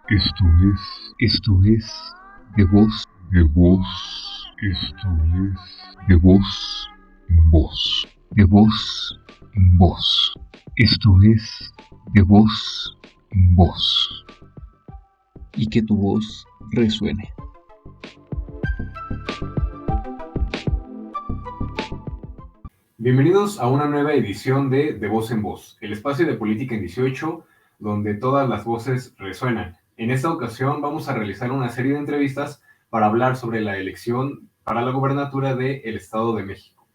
Esto es de voz, esto es de voz en voz, de voz en voz, esto es de voz en voz. Y que tu voz resuene. Bienvenidos a una nueva edición de Voz en Voz, el espacio de política en 18, donde todas las voces resuenan. En esta ocasión vamos a realizar una serie de entrevistas para hablar sobre la elección para la gobernatura del Estado de México.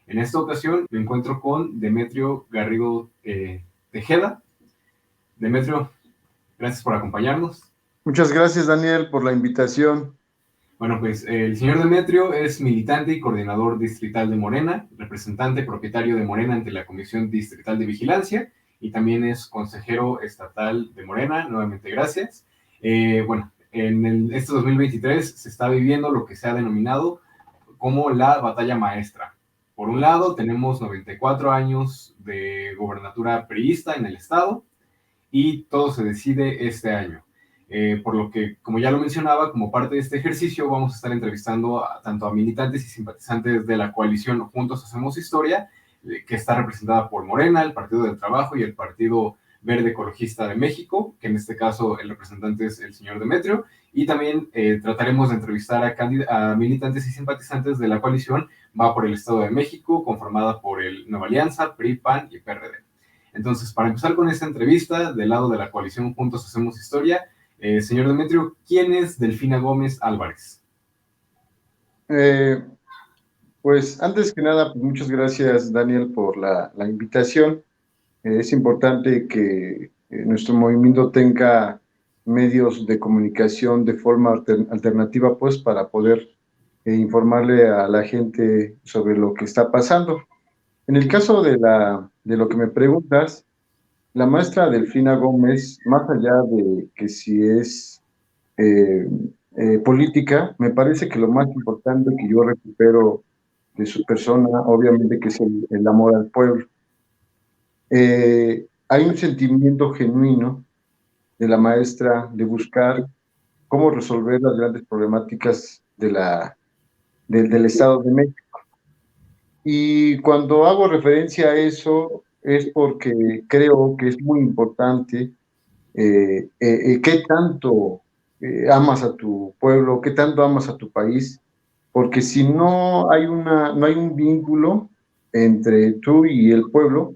En esta ocasión me encuentro con Demetrio Garrido Tejeda. Demetrio, gracias por acompañarnos. Muchas gracias, Daniel, por la invitación. Bueno, pues el señor Demetrio es militante y coordinador distrital de Morena, representante propietario de Morena ante la Comisión Distrital de Vigilancia y también es consejero estatal de Morena. Nuevamente, gracias. Este 2023 se está viviendo lo que se ha denominado como la batalla maestra. Por un lado, tenemos 94 años de gobernatura priista en el estado y todo se decide este año. Por lo que, como ya lo mencionaba, como parte de este ejercicio vamos a estar entrevistando tanto a militantes y simpatizantes de la coalición Juntos Hacemos Historia, que está representada por Morena, el Partido del Trabajo y el Partido Verde Ecologista de México, que en este caso el representante es el señor Demetrio, y también trataremos de entrevistar a militantes y simpatizantes de la coalición Va por el Estado de México, conformada por el Nueva Alianza, PRI, PAN y PRD. Entonces, para empezar con esta entrevista, del lado de la coalición Juntos Hacemos Historia, señor Demetrio, ¿quién es Delfina Gómez Álvarez? Pues antes que nada, pues muchas gracias, Daniel, por la invitación. Es importante que nuestro movimiento tenga medios de comunicación de forma alternativa, pues, para poder informarle a la gente sobre lo que está pasando. En el caso de lo que me preguntas, la maestra Delfina Gómez, más allá de que si es política, me parece que lo más importante que yo recupero de su persona, obviamente, que es el amor al pueblo. Hay un sentimiento genuino de la maestra de buscar cómo resolver las grandes problemáticas del Estado de México. Y cuando hago referencia a eso es porque creo que es muy importante qué tanto amas a tu pueblo, qué tanto amas a tu país, porque si no hay un vínculo entre tú y el pueblo,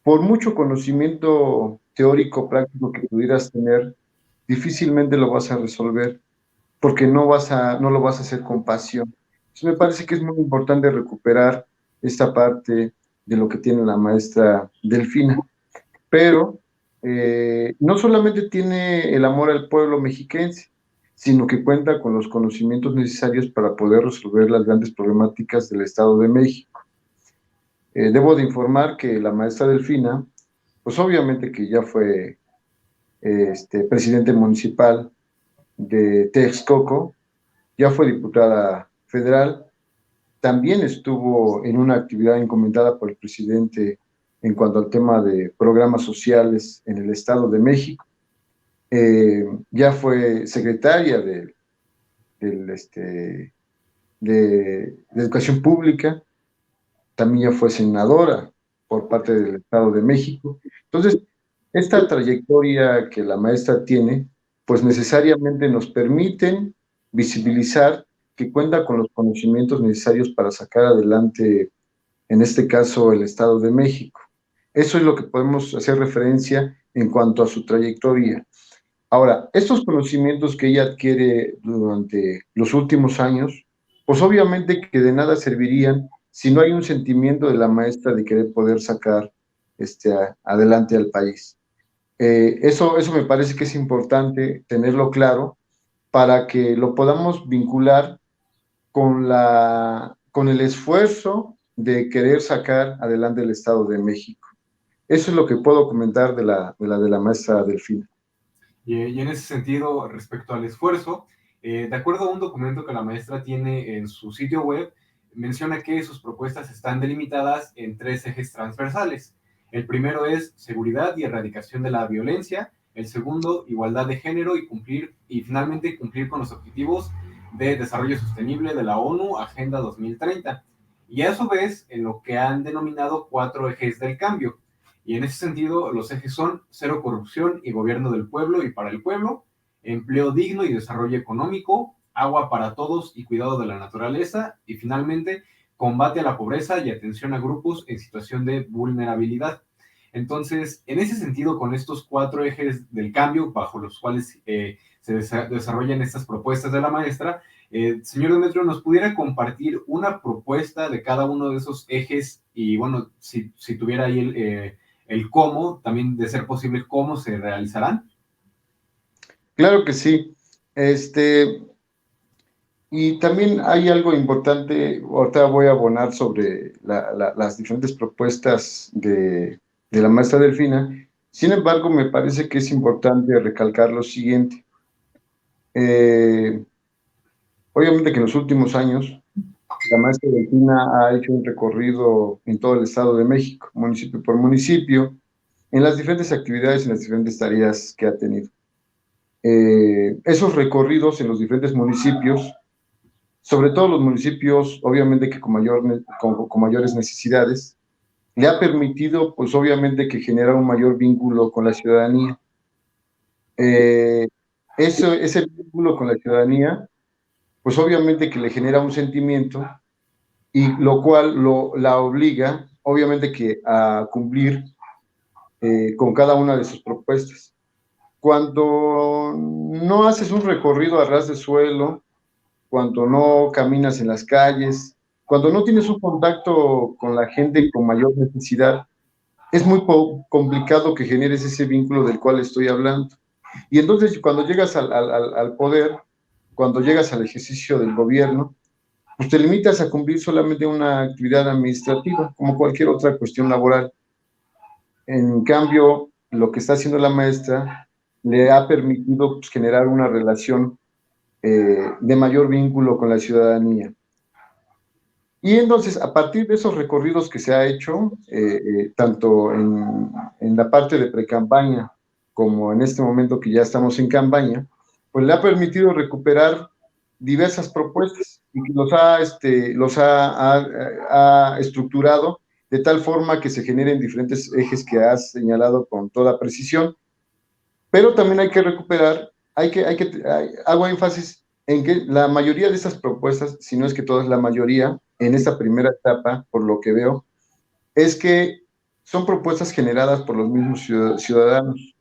por mucho conocimiento teórico práctico que pudieras tener, difícilmente lo vas a resolver, porque no lo vas a hacer con pasión. Entonces me parece que es muy importante recuperar esta parte de lo que tiene la maestra Delfina, pero no solamente tiene el amor al pueblo mexiquense, sino que cuenta con los conocimientos necesarios para poder resolver las grandes problemáticas del Estado de México. Debo de informar que la maestra Delfina, pues obviamente que ya fue presidente municipal de Texcoco, ya fue diputada federal, también estuvo en una actividad encomendada por el presidente en cuanto al tema de programas sociales en el Estado de México. Ya fue secretaria de Educación Pública, también ya fue senadora por parte del Estado de México. Entonces, esta trayectoria que la maestra tiene, pues necesariamente nos permiten visibilizar que cuenta con los conocimientos necesarios para sacar adelante, en este caso, el Estado de México. Eso es lo que podemos hacer referencia en cuanto a su trayectoria. Ahora, estos conocimientos que ella adquiere durante los últimos años, pues obviamente que de nada servirían si no hay un sentimiento de la maestra de querer poder sacar adelante al país. Eso me parece que es importante tenerlo claro para que lo podamos vincular con el esfuerzo de querer sacar adelante el Estado de México. Eso es lo que puedo comentar de la maestra Delfina. Y en ese sentido, respecto al esfuerzo, de acuerdo a un documento que la maestra tiene en su sitio web, menciona que sus propuestas están delimitadas en 3 ejes transversales. El primero es seguridad y erradicación de la violencia, El segundo, igualdad de género y finalmente cumplir con los objetivos de desarrollo sostenible de la ONU, Agenda 2030. Y a su vez, en lo que han denominado 4 ejes del cambio. Y en ese sentido, los ejes son cero corrupción y gobierno del pueblo y para el pueblo, empleo digno y desarrollo económico, agua para todos y cuidado de la naturaleza, y finalmente, combate a la pobreza y atención a grupos en situación de vulnerabilidad. Entonces, en ese sentido, con estos 4 ejes del cambio bajo los cuales se desarrollan estas propuestas de la maestra, señor Demetrio, ¿nos pudiera compartir una propuesta de cada uno de esos ejes? Y bueno, si tuviera ahí el cómo, también de ser posible, cómo se realizarán. Claro que sí. Y también hay algo importante, ahorita voy a abonar sobre las diferentes propuestas de la maestra Delfina. Sin embargo, me parece que es importante recalcar lo siguiente. Obviamente que en los últimos años, la maestra Delfina ha hecho un recorrido en todo el Estado de México, municipio por municipio, en las diferentes actividades, en las diferentes tareas que ha tenido. Esos recorridos en los diferentes municipios, sobre todo los municipios, obviamente que con mayores necesidades, le ha permitido, pues obviamente que genera un mayor vínculo con la ciudadanía. Ese vínculo con la ciudadanía, pues obviamente que le genera un sentimiento y lo cual la obliga, obviamente que a cumplir con cada una de sus propuestas. Cuando no haces un recorrido a ras de suelo, cuando no caminas en las calles, cuando no tienes un contacto con la gente con mayor necesidad, es muy complicado que generes ese vínculo del cual estoy hablando. Y entonces cuando llegas al poder, cuando llegas al ejercicio del gobierno, pues te limitas a cumplir solamente una actividad administrativa, como cualquier otra cuestión laboral. En cambio, lo que está haciendo la maestra le ha permitido pues, generar una relación de mayor vínculo con la ciudadanía. Y entonces, a partir de esos recorridos que se ha hecho, tanto en la parte de pre-campaña como en este momento que ya estamos en campaña, pues le ha permitido recuperar diversas propuestas y que ha estructurado de tal forma que se generen diferentes ejes que has señalado con toda precisión, pero también hay que recuperar, hago énfasis en que la mayoría de estas propuestas, si no es que todas, la mayoría, en esta primera etapa, por lo que veo, es que son propuestas generadas por los mismos ciudadanos.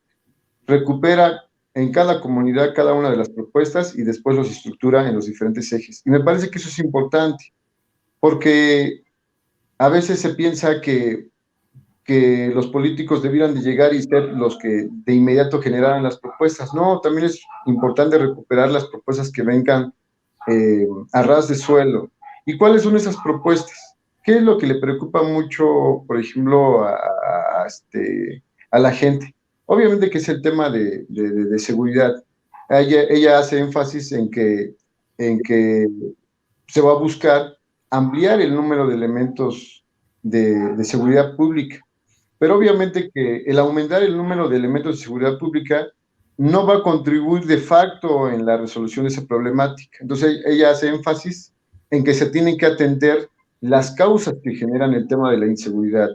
Recupera en cada comunidad cada una de las propuestas y después los estructura en los diferentes ejes. Y me parece que eso es importante, porque a veces se piensa que los políticos debieran de llegar y ser los que de inmediato generaran las propuestas. No, también es importante recuperar las propuestas que vengan a ras de suelo. ¿Y cuáles son esas propuestas? ¿Qué es lo que le preocupa mucho, por ejemplo, a la gente? Obviamente que es el tema de seguridad. Ella hace énfasis en que se va a buscar ampliar el número de elementos de seguridad pública. Pero obviamente que el aumentar el número de elementos de seguridad pública no va a contribuir de facto en la resolución de esa problemática. Entonces ella hace énfasis en que se tienen que atender las causas que generan el tema de la inseguridad.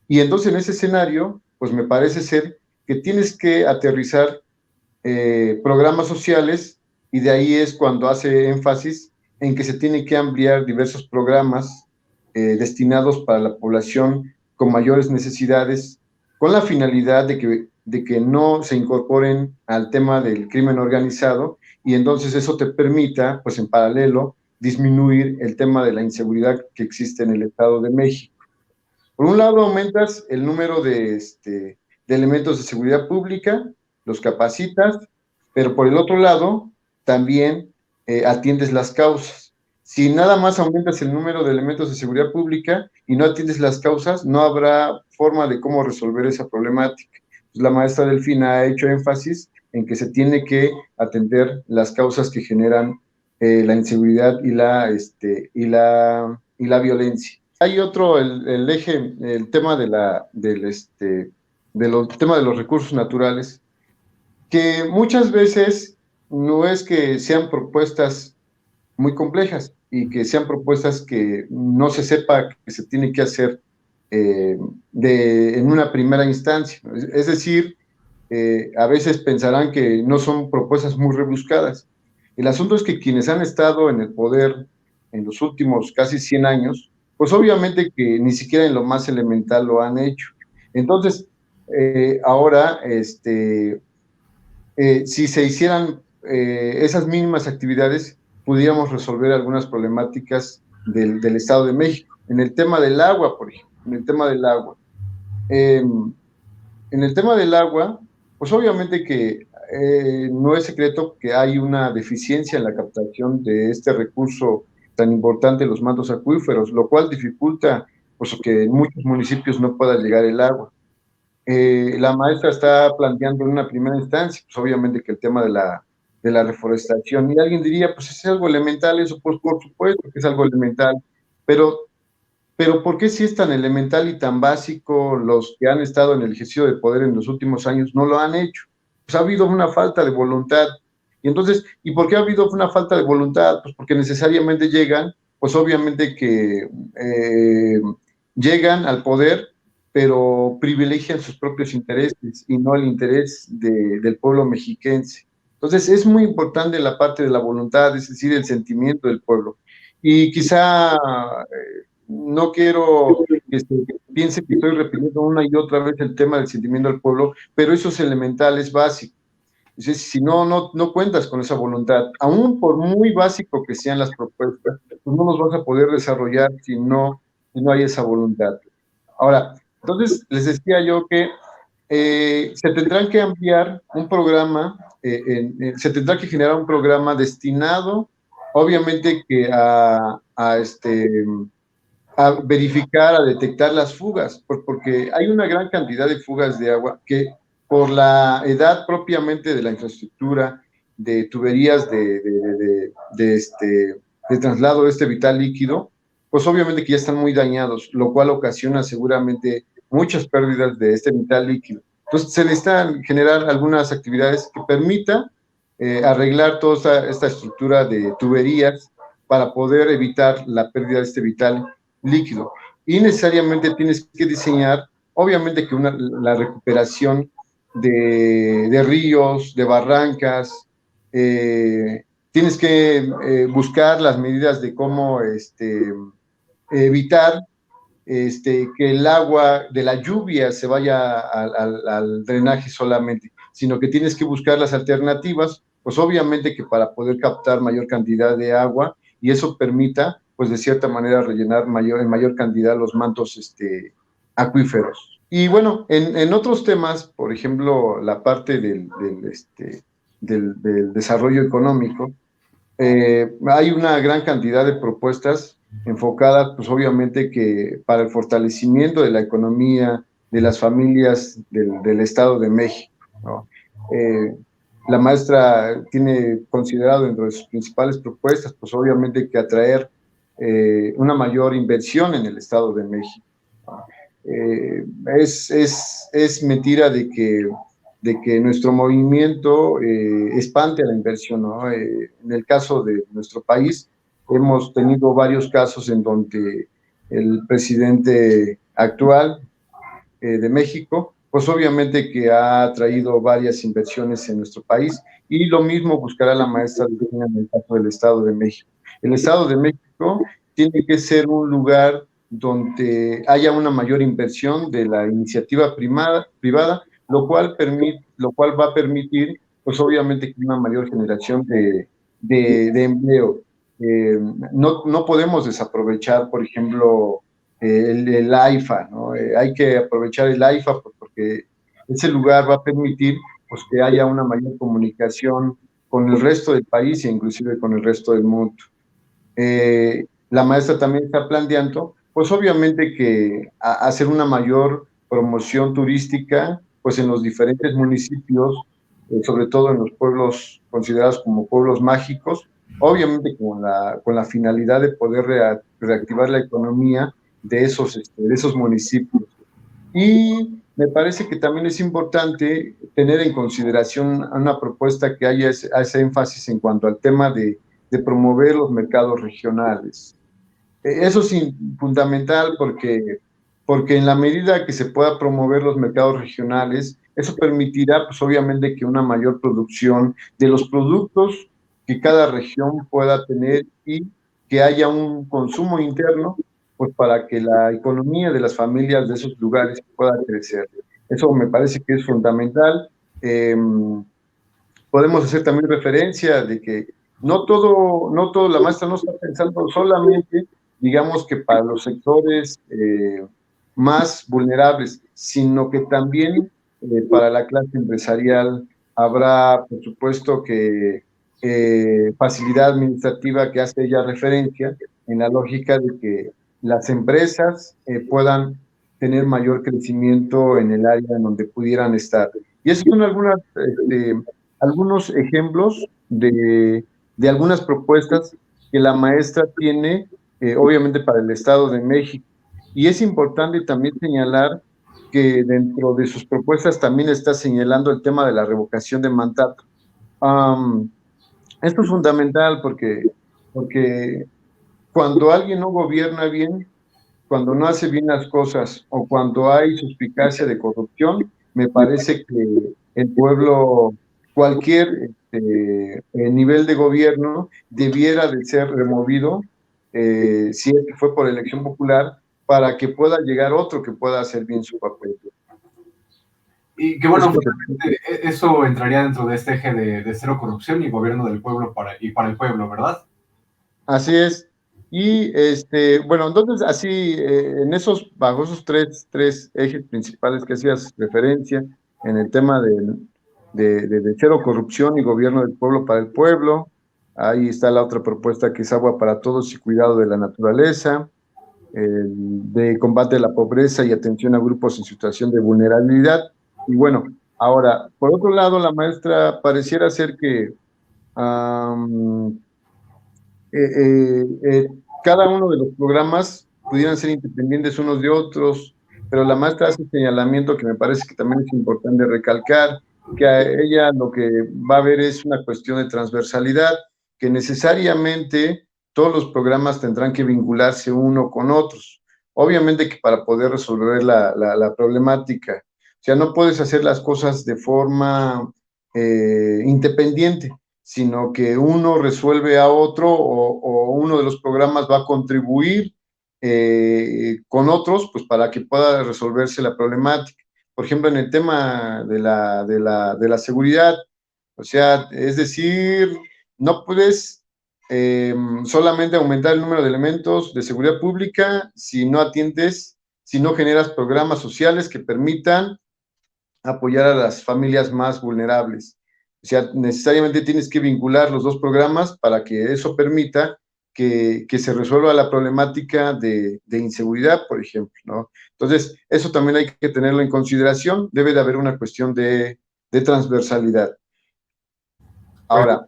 Y entonces en ese escenario, pues me parece ser que tienes que aterrizar programas sociales y de ahí es cuando hace énfasis en que se tienen que ampliar diversos programas destinados para la población con mayores necesidades, con la finalidad de que no se incorporen al tema del crimen organizado y entonces eso te permita, pues en paralelo, disminuir el tema de la inseguridad que existe en el Estado de México. Por un lado, aumentas el número de elementos de seguridad pública, los capacitas, pero por el otro lado, también atiendes las causas. Si nada más aumentas el número de elementos de seguridad pública y no atiendes las causas, no habrá forma de cómo resolver esa problemática. Pues la maestra Delfina ha hecho énfasis en que se tiene que atender las causas que generan la inseguridad y la violencia. Hay otro, el eje, el tema tema de los recursos naturales. que muchas veces no es que sean propuestas muy complejas y que sean propuestas que no se sepa que se tiene que hacer en una primera instancia. Es decir, a veces pensarán que no son propuestas muy rebuscadas. El asunto es que quienes han estado en el poder en los últimos casi 100 años, pues obviamente que ni siquiera en lo más elemental lo han hecho. Entonces, ahora, si se hicieran esas mínimas actividades, pudiéramos resolver algunas problemáticas del Estado de México. En el tema del agua, por ejemplo, en el tema del agua. En el tema del agua, pues obviamente que no es secreto que hay una deficiencia en la captación de este recurso tan importante, los mantos acuíferos, lo cual dificulta pues, que en muchos municipios no pueda llegar el agua. La maestra está planteando en una primera instancia, pues obviamente que el tema de la reforestación, y alguien diría, pues es algo elemental, eso pues por supuesto que es algo elemental, pero ¿por qué si es tan elemental y tan básico los que han estado en el ejercicio de poder en los últimos años no lo han hecho? Pues ha habido una falta de voluntad. Y entonces, ¿y por qué ha habido una falta de voluntad? Pues porque necesariamente llegan, pues obviamente que llegan al poder, pero privilegian sus propios intereses y no el interés del pueblo mexiquense. Entonces, es muy importante la parte de la voluntad, es decir, el sentimiento del pueblo. Y quizá no quiero que se piense que estoy repitiendo una y otra vez el tema del sentimiento del pueblo, pero eso es elemental, es básico. Entonces, si no cuentas con esa voluntad, aún por muy básico que sean las propuestas, pues no los vas a poder desarrollar si no hay esa voluntad. Ahora, entonces les decía yo que se tendrán que ampliar un programa, se tendrá que generar un programa destinado, obviamente, que a verificar, a detectar las fugas, porque hay una gran cantidad de fugas de agua que por la edad propiamente de la infraestructura, de tuberías de traslado de este vital líquido, pues obviamente que ya están muy dañados, lo cual ocasiona seguramente muchas pérdidas de este vital líquido. Entonces se necesitan generar algunas actividades que permitan arreglar toda esta estructura de tuberías para poder evitar la pérdida de este vital líquido. Y necesariamente tienes que diseñar, obviamente que la recuperación de ríos, de barrancas, tienes que buscar las medidas de cómo evitar que el agua de la lluvia se vaya al drenaje solamente, sino que tienes que buscar las alternativas, pues obviamente que para poder captar mayor cantidad de agua y eso permita, pues de cierta manera, rellenar en mayor cantidad los mantos acuíferos. Y bueno, en otros temas, por ejemplo, la parte del desarrollo económico, hay una gran cantidad de propuestas enfocadas, pues obviamente que para el fortalecimiento de la economía de las familias del Estado de México, ¿no? La maestra tiene considerado dentro de sus principales propuestas, pues obviamente que atraer una mayor inversión en el Estado de México, ¿no? Es mentira de que nuestro movimiento espante a la inversión, ¿no? En el caso de nuestro país, hemos tenido varios casos en donde el presidente actual de México, pues obviamente que ha traído varias inversiones en nuestro país y lo mismo buscará la maestra en el caso del Estado de México. El Estado de México tiene que ser un lugar donde haya una mayor inversión de la iniciativa privada, lo cual va a permitir, pues obviamente, que una mayor generación de empleo. No podemos desaprovechar, por ejemplo, el AIFA, ¿no? Hay que aprovechar el AIFA porque ese lugar va a permitir pues, que haya una mayor comunicación con el resto del país e inclusive con el resto del mundo. La maestra también está planteando, pues obviamente que hacer una mayor promoción turística, pues en los diferentes municipios, sobre todo en los pueblos considerados como pueblos mágicos, obviamente con la finalidad de poder reactivar la economía de esos municipios. Y me parece que también es importante tener en consideración una propuesta que hace énfasis en cuanto al tema de promover los mercados regionales. Eso es fundamental porque en la medida que se pueda promover los mercados regionales, eso permitirá, pues obviamente, que una mayor producción de los productos que cada región pueda tener y que haya un consumo interno, pues para que la economía de las familias de esos lugares pueda crecer. Eso me parece que es fundamental. Podemos hacer también referencia de que no todo, la maestra no está pensando solamente, digamos que para los sectores más vulnerables, sino que también para la clase empresarial habrá, por supuesto, que facilidad administrativa que hace ella referencia en la lógica de que las empresas puedan tener mayor crecimiento en el área en donde pudieran estar. Y esas son algunos ejemplos de algunas propuestas que la maestra tiene, obviamente, para el Estado de México. Y es importante también señalar que dentro de sus propuestas también está señalando el tema de la revocación de mandato. Esto es fundamental porque cuando alguien no gobierna bien, cuando no hace bien las cosas o cuando hay suspicacia de corrupción, me parece que el pueblo, cualquier nivel de gobierno, debiera de ser removido, si es que fue por elección popular, para que pueda llegar otro que pueda hacer bien su papel. Y que bueno, finalmente eso entraría dentro de este eje de cero corrupción y gobierno del pueblo para el pueblo, ¿verdad? Así es. Y bueno, entonces así, bajo esos tres ejes principales que hacías referencia, en el tema de cero corrupción y gobierno del pueblo para el pueblo, ahí está la otra propuesta que es agua para todos y cuidado de la naturaleza, de combate a la pobreza y atención a grupos en situación de vulnerabilidad. Y bueno, ahora, por otro lado, la maestra pareciera ser que cada uno de los programas pudieran ser independientes unos de otros, pero la maestra hace un señalamiento que me parece que también es importante recalcar, que a ella lo que va a ver es una cuestión de transversalidad, que necesariamente todos los programas tendrán que vincularse uno con otros. Obviamente que para poder resolver la problemática, o sea, no puedes hacer las cosas de forma independiente, sino que uno resuelve a otro o uno de los programas va a contribuir con otros, pues para que pueda resolverse la problemática. Por ejemplo, en el tema de la seguridad, o sea, es decir, no puedes solamente aumentar el número de elementos de seguridad pública si no atiendes, si no generas programas sociales que permitan apoyar a las familias más vulnerables. O sea, necesariamente tienes que vincular los dos programas para que eso permita que se resuelva la problemática de inseguridad, por ejemplo, ¿no? Entonces, eso también hay que tenerlo en consideración. Debe de haber una cuestión de transversalidad. Ahora,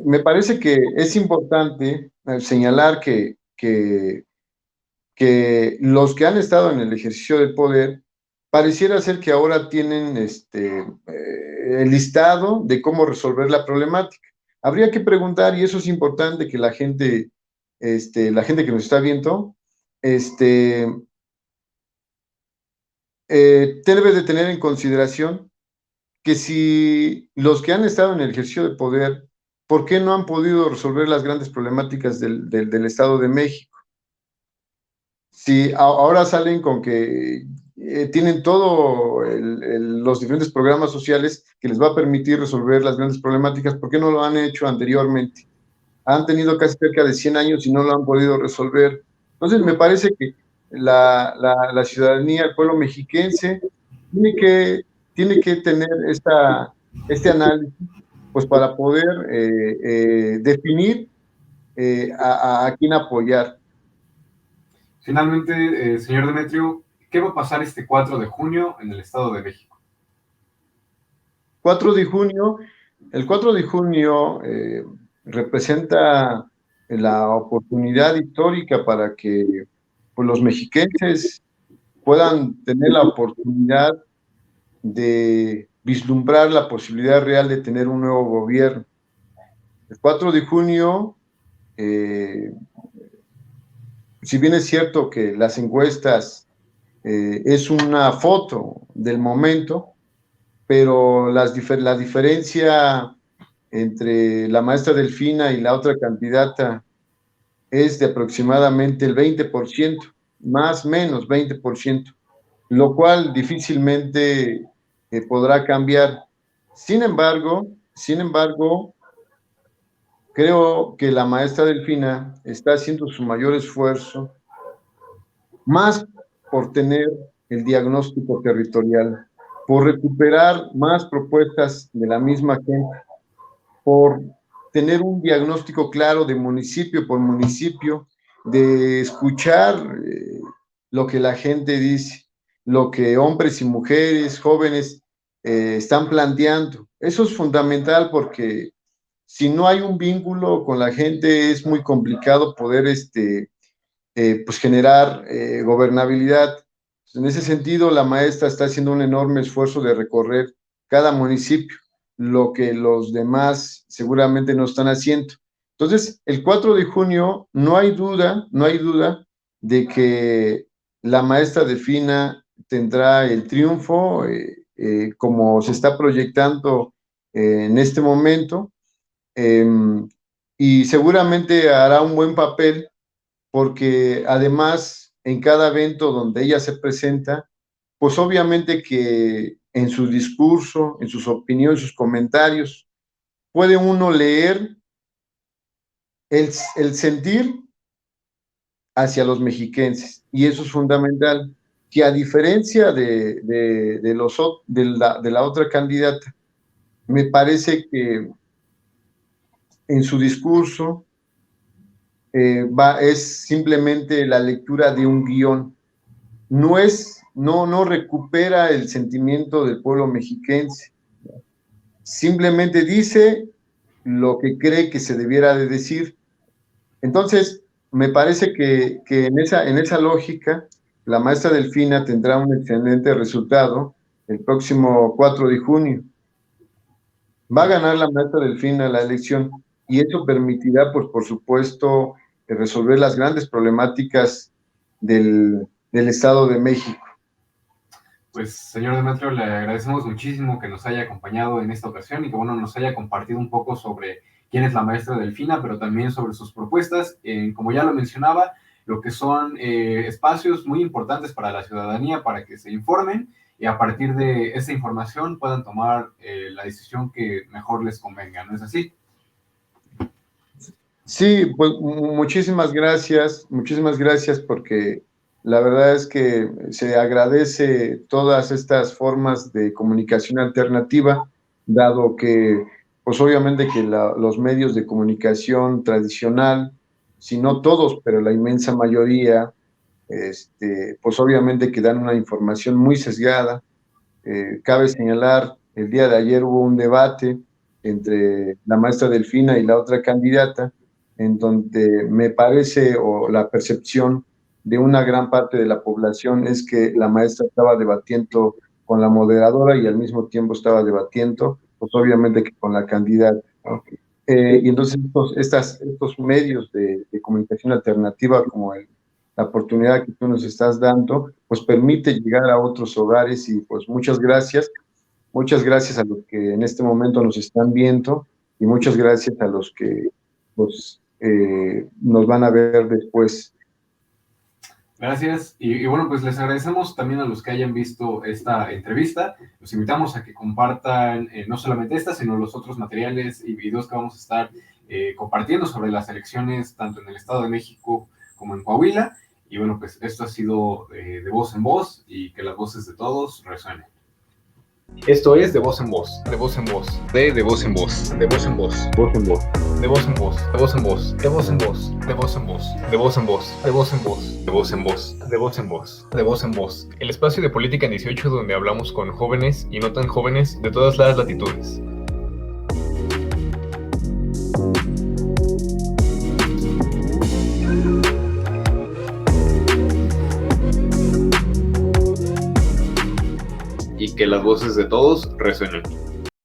me parece que es importante señalar que los que han estado en el ejercicio del poder pareciera ser que ahora tienen el listado de cómo resolver la problemática. Habría que preguntar, y eso es importante que la gente que nos está viendo, debe de tener en consideración que si los que han estado en el ejercicio de poder, ¿por qué no han podido resolver las grandes problemáticas del Estado de México? Si ahora salen con que tienen todos los diferentes programas sociales que les va a permitir resolver las grandes problemáticas, ¿por qué no lo han hecho anteriormente? Han tenido casi cerca de 100 años y no lo han podido resolver. Entonces, me parece que la ciudadanía, el pueblo mexiquense, tiene que tener este análisis, pues para poder definir a quién apoyar. Finalmente, señor Demetrio, ¿qué va a pasar este 4 de junio en el Estado de México? 4 de junio, el 4 de junio representa la oportunidad histórica para que pues, los mexiquenses puedan tener la oportunidad de vislumbrar la posibilidad real de tener un nuevo gobierno. El 4 de junio, si bien es cierto que las encuestas es una foto del momento, pero la diferencia entre la maestra Delfina y la otra candidata es de aproximadamente el 20%, más o menos 20%, lo cual difícilmente podrá cambiar. Sin embargo, creo que la maestra Delfina está haciendo su mayor esfuerzo, más por tener el diagnóstico territorial, por recuperar más propuestas de la misma gente, por tener un diagnóstico claro de municipio por municipio, de escuchar lo que la gente dice, lo que hombres y mujeres, jóvenes están planteando. Eso es fundamental porque si no hay un vínculo con la gente es muy complicado poder pues generar gobernabilidad. En ese sentido, la maestra está haciendo un enorme esfuerzo de recorrer cada municipio, lo que los demás seguramente no están haciendo. Entonces, el 4 de junio no hay duda de que la maestra Delfina tendrá el triunfo como se está proyectando en este momento, y seguramente hará un buen papel porque además en cada evento donde ella se presenta, pues obviamente que en su discurso, en sus opiniones, sus comentarios, puede uno leer el sentir hacia los mexiquenses, y eso es fundamental, que a diferencia de la otra candidata, me parece que en su discurso es simplemente la lectura de un guión, no recupera el sentimiento del pueblo mexiquense, simplemente dice lo que cree que se debiera de decir. Entonces, me parece que en esa lógica, la maestra Delfina tendrá un excelente resultado el próximo 4 de junio. Va a ganar la maestra Delfina la elección y eso permitirá, pues, por supuesto, resolver las grandes problemáticas del Estado de México. Pues, señor Demetrio, le agradecemos muchísimo que nos haya acompañado en esta ocasión y que, bueno, nos haya compartido un poco sobre quién es la maestra Delfina, pero también sobre sus propuestas. Como ya lo mencionaba, lo que son espacios muy importantes para la ciudadanía, para que se informen y a partir de esa información puedan tomar la decisión que mejor les convenga, ¿no es así? Sí, pues muchísimas gracias porque la verdad es que se agradece todas estas formas de comunicación alternativa, dado que, pues obviamente que los medios de comunicación tradicional, si no todos, pero la inmensa mayoría, pues obviamente que dan una información muy sesgada. Cabe señalar, el día de ayer hubo un debate entre la maestra Delfina y la otra candidata, en donde me parece, o la percepción de una gran parte de la población es que la maestra estaba debatiendo con la moderadora y al mismo tiempo estaba debatiendo, pues obviamente que con la candidata, ¿no? Y entonces estos medios de comunicación alternativa, como la oportunidad que tú nos estás dando, pues permite llegar a otros hogares y pues muchas gracias a los que en este momento nos están viendo y muchas gracias a los que pues, nos van a ver después. Gracias. Y bueno, pues les agradecemos también a los que hayan visto esta entrevista. Los invitamos a que compartan no solamente esta, sino los otros materiales y videos que vamos a estar compartiendo sobre las elecciones, tanto en el Estado de México como en Coahuila. Y bueno, pues esto ha sido de voz en voz y que las voces de todos resuenen. Esto es de voz en voz, de voz en voz, de voz en voz, de voz en voz, voz en voz, de voz en voz, de voz en voz, de voz en voz, de voz en voz, de voz en voz, de voz en voz, de voz en voz, de voz en voz, de voz en voz. El espacio de Política en 18 donde hablamos con jóvenes y no tan jóvenes de todas las latitudes. que las voces de todos resuenen.